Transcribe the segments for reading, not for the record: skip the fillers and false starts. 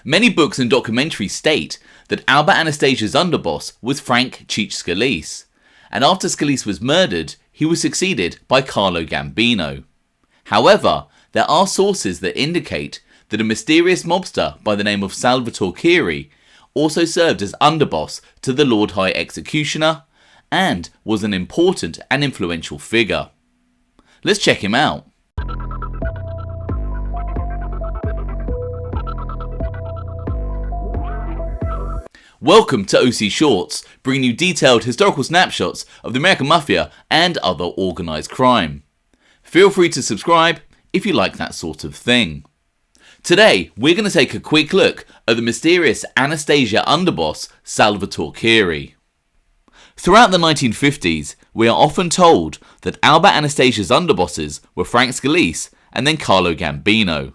Many books and documentaries state that Albert Anastasia's underboss was Frank Cheech Scalise, and after Scalise was murdered, he was succeeded by Carlo Gambino. However, there are sources that indicate that a mysterious mobster by the name of Salvatore Kiri also served as underboss to the Lord High Executioner and was an important and influential figure. Let's check him out. Welcome to OC Shorts, bringing you detailed historical snapshots of the American Mafia and other organised crime. Feel free to subscribe if you like that sort of thing. Today, we're going to take a quick look at the mysterious Anastasia underboss, Salvatore Kiri. Throughout the 1950s, we are often told that Albert Anastasia's underbosses were Frank Scalise and then Carlo Gambino.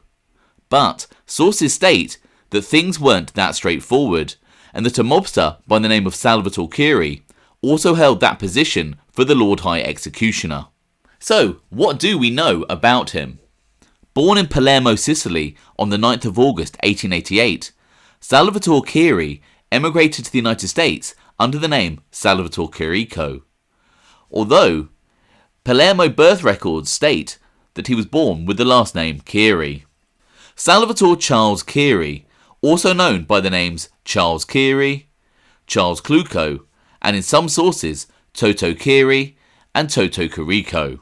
But sources state that things weren't that straightforward, and that a mobster by the name of Salvatore Kiri also held that position for the Lord High Executioner. So, what do we know about him? Born in Palermo, Sicily on the 9th of August 1888, Salvatore Kiri emigrated to the United States under the name Salvatore Chirico. Although Palermo birth records state that he was born with the last name Kiri. Salvatore Charles Kiri, also known by the names Charles Kiri, Charles Cluco, and in some sources Toto Kiri and Toto Chirico.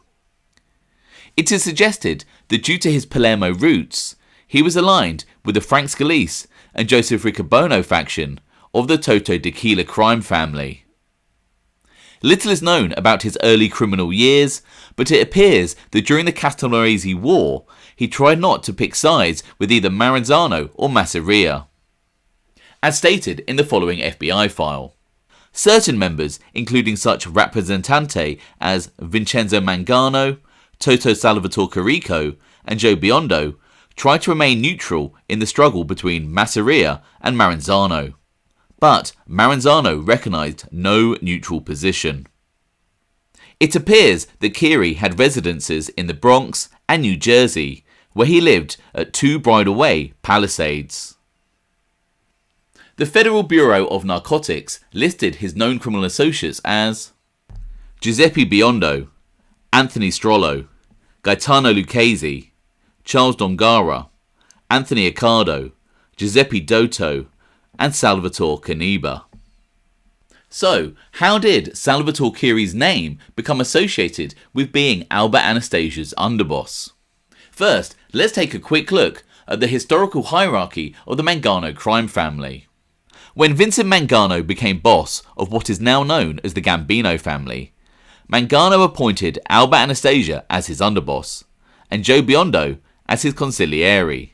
It is suggested that due to his Palermo roots, he was aligned with the Frank Scalise and Joseph Riccobono faction of the Toto Tequila crime family. Little is known about his early criminal years, but it appears that during the Castelmarese War, he tried not to pick sides with either Maranzno or Masseria. As stated in the following FBI file, certain members, including such rappresentante as Vincenzo Mangano, Toto Salvatore Chirico, and Joe Biondo, tried to remain neutral in the struggle between Masseria and Maranzno. But Maranzno recognised no neutral position. It appears that Kiri had residences in the Bronx and New Jersey, where he lived at 2 Bridal Way, Palisades. The Federal Bureau of Narcotics listed his known criminal associates as Giuseppe Biondo, Anthony Strollo, Gaetano Lucchese, Charles Dongara, Anthony Accardo, Giuseppe Dotto, and Salvatore Caniba. So, how did Salvatore Kiri's name become associated with being Albert Anastasia's underboss? First, let's take a quick look at the historical hierarchy of the Mangano crime family. When Vincent Mangano became boss of what is now known as the Gambino family, Mangano appointed Albert Anastasia as his underboss, and Joe Biondo as his consigliere,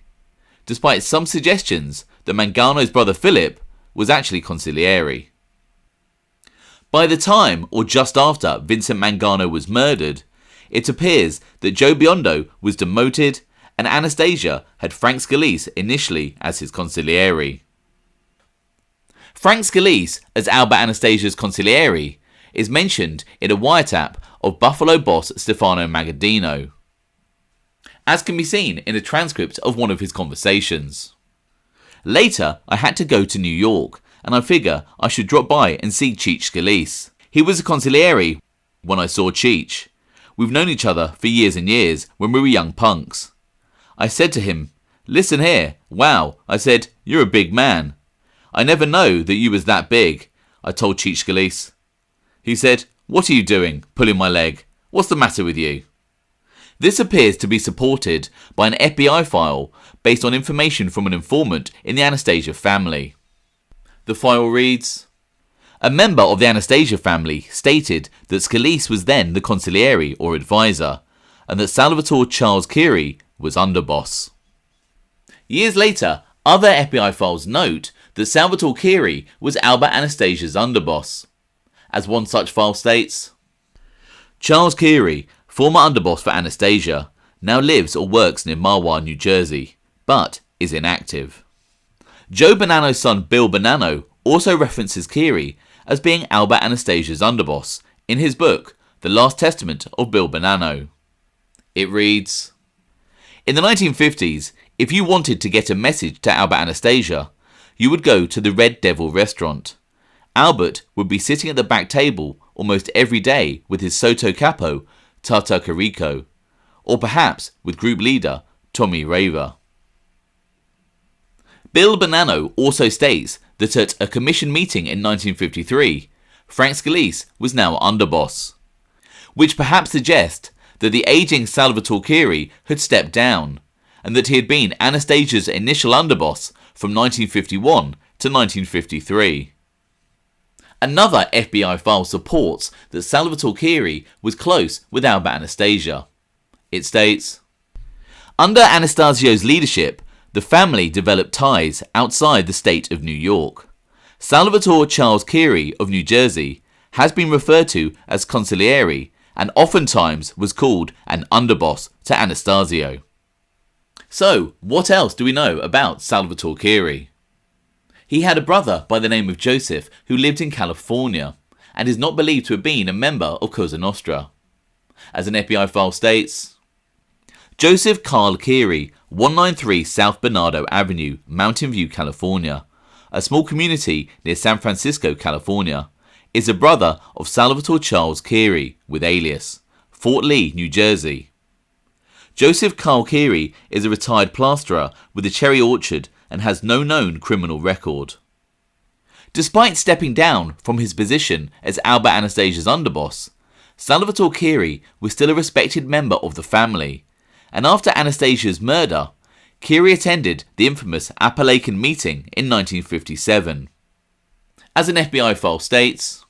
despite some suggestions that Mangano's brother Philip was actually consigliere. By the time, or just after, Vincent Mangano was murdered, it appears that Joe Biondo was demoted and Anastasia had Frank Scalise initially as his consigliere. Frank Scalise as Albert Anastasia's consigliere is mentioned in a wiretap of Buffalo boss Stefano Magaddino, as can be seen in a transcript of one of his conversations. Later, I had to go to New York, and I figure I should drop by and see Cheech Scalise. He was a consigliere when I saw Cheech. We've known each other for years and years when we were young punks. I said to him, "Listen here, wow," I said, "you're a big man." "I never know that you was that big," I told Cheech Scalise. He said, "What are you doing, pulling my leg? What's the matter with you?" This appears to be supported by an FBI file based on information from an informant in the Anastasia family. The file reads, "A member of the Anastasia family stated that Scalise was then the consigliere or advisor, and that Salvatore Charles Kiri was underboss." Years later, other FBI files note that Salvatore Kiri was Albert Anastasia's underboss. As one such file states, Charles Kiri, former underboss for Anastasia, now lives or works near Mahwah, New Jersey, but is inactive. Joe Bonanno's son Bill Bonanno also references Kiri as being Albert Anastasia's underboss in his book, The Last Testament of Bill Bonanno. It reads, "In the 1950s, If you wanted to get a message to Albert Anastasia, you would go to the Red Devil restaurant. Albert would be sitting at the back table almost every day with his Soto Capo, Tata Carico, or perhaps with group leader Tommy Raver. Bill Bonanno also states that at a commission meeting in 1953, Frank Scalise was now underboss, which perhaps suggests that the aging Salvatore Kiri had stepped down, and that he had been Anastasia's initial underboss from 1951 to 1953. Another FBI file supports that Salvatore Kiri was close with Albert Anastasia. It states, under Anastasia's leadership, the family developed ties outside the state of New York. Salvatore Charles Kiri of New Jersey has been referred to as consigliere and oftentimes was called an underboss to Anastasio. So, what else do we know about Salvatore Kiri? He had a brother by the name of Joseph who lived in California and is not believed to have been a member of Cosa Nostra. As an FBI file states, Joseph Carl Kiri, 193 South Bernardo Avenue, Mountain View, California, a small community near San Francisco, California, is a brother of Salvatore Charles Kiri, with alias, Fort Lee, New Jersey. Joseph Carl Kiri is a retired plasterer with a cherry orchard and has no known criminal record. Despite stepping down from his position as Albert Anastasia's underboss, Salvatore Kiri was still a respected member of the family, and after Anastasia's murder, Kiri attended the infamous Appalachian meeting in 1957. As an FBI file states,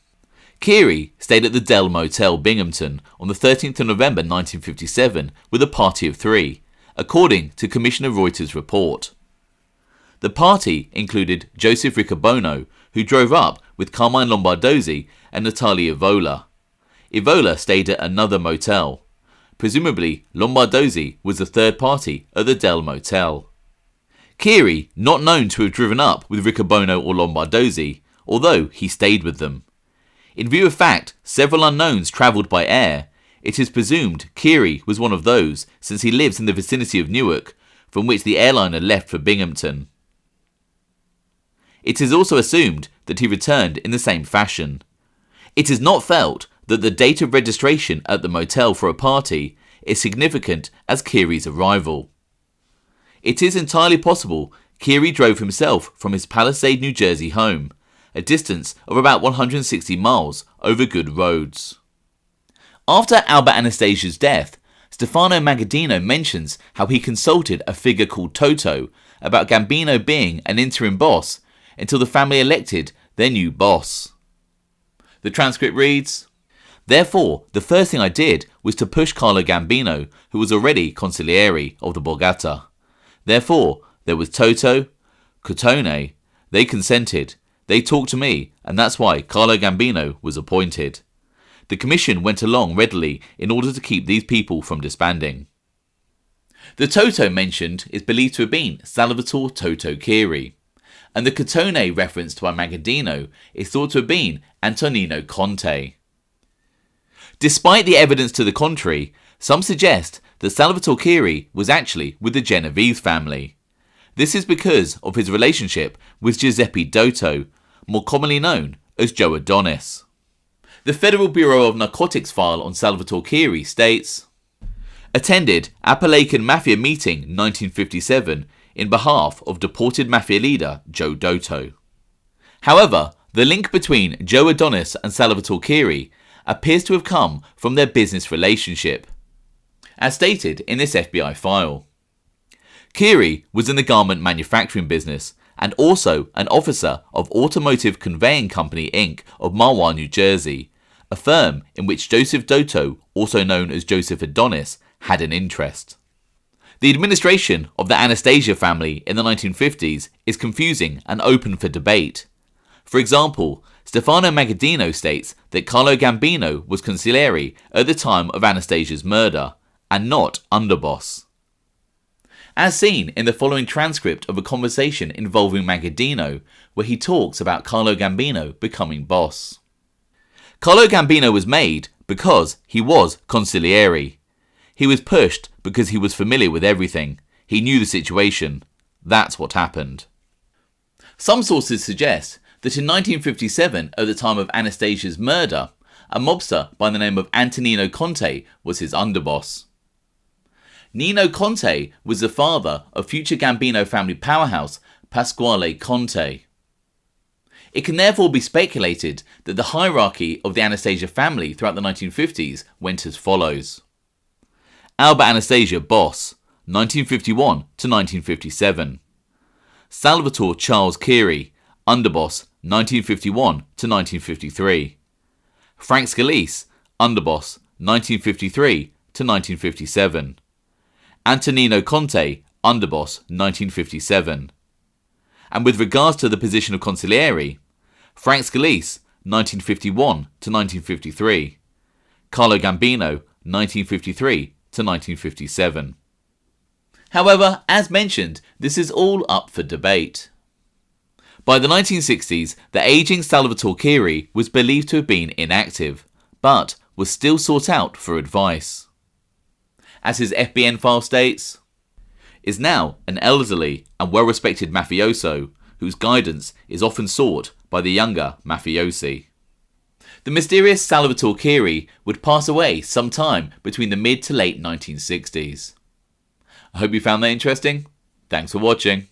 Kiri stayed at the Del Motel, Binghamton on the 13th of November 1957 with a party of 3, according to Commissioner Reuter's report. The party included Joseph Riccobono, who drove up with Carmine Lombardozzi and Natalia Evola. Evola stayed at another motel. Presumably, Lombardozzi was the third party at the Del Motel. Kiri, not known to have driven up with Riccobono or Lombardozzi, although he stayed with them. In view of fact, several unknowns travelled by air, it is presumed Kiri was one of those since he lives in the vicinity of Newark, from which the airliner left for Binghamton. It is also assumed that he returned in the same fashion. It is not felt that the date of registration at the motel for a party is significant as Kiri's arrival. It is entirely possible Kiri drove himself from his Palisade, New Jersey home, a distance of about 160 miles over good roads. After Albert Anastasia's death, Stefano Magaddino mentions how he consulted a figure called Toto about Gambino being an interim boss until the family elected their new boss. The transcript reads, therefore, the first thing I did was to push Carlo Gambino, who was already consigliere of the Borgata. Therefore, there was Toto, Cotone, they consented, they talked to me, and that's why Carlo Gambino was appointed. The commission went along readily in order to keep these people from disbanding. The Toto mentioned is believed to have been Salvatore Toto Kiri, and the Cotone referenced by Magaddino is thought to have been Antonino Conte. Despite the evidence to the contrary, some suggest that Salvatore Kiri was actually with the Genovese family. This is because of his relationship with Giuseppe Dotto, more commonly known as Joe Adonis. The Federal Bureau of Narcotics file on Salvatore Kiri states, attended Appalachian Mafia meeting 1957 in behalf of deported Mafia leader Joe Dotto. However, the link between Joe Adonis and Salvatore Kiri appears to have come from their business relationship, as stated in this FBI file. Kiri was in the garment manufacturing business and also an officer of Automotive Conveying Company Inc. of Mahwah, New Jersey, a firm in which Joseph Dotto, also known as Joseph Adonis, had an interest. The administration of the Anastasia family in the 1950s is confusing and open for debate. For example, Stefano Magaddino states that Carlo Gambino was consigliere at the time of Anastasia's murder, and not underboss. As seen in the following transcript of a conversation involving Magaddino, where he talks about Carlo Gambino becoming boss. Carlo Gambino was made because he was consigliere. He was pushed because he was familiar with everything. He knew the situation. That's what happened. Some sources suggest that in 1957, at the time of Anastasia's murder, a mobster by the name of Antonino Conte was his underboss. Nino Conte was the father of future Gambino family powerhouse Pasquale Conte. It can therefore be speculated that the hierarchy of the Anastasia family throughout the 1950s went as follows. Albert Anastasia, boss, 1951 to 1957. Salvatore Charles Kiri, underboss, 1951 to 1953. Frank Scalise, underboss, 1953 to 1957. Antonino Conte, underboss, 1957. And with regards to the position of consigliere, Frank Scalise, 1951 to 1953. Carlo Gambino, 1953 to 1957. However, as mentioned, this is all up for debate. By the 1960s, the ageing Salvatore Kiri was believed to have been inactive, but was still sought out for advice. As his FBN file states, is now an elderly and well-respected mafioso whose guidance is often sought by the younger mafiosi. The mysterious Salvatore Kiri would pass away sometime between the mid to late 1960s. I hope you found that interesting. Thanks for watching.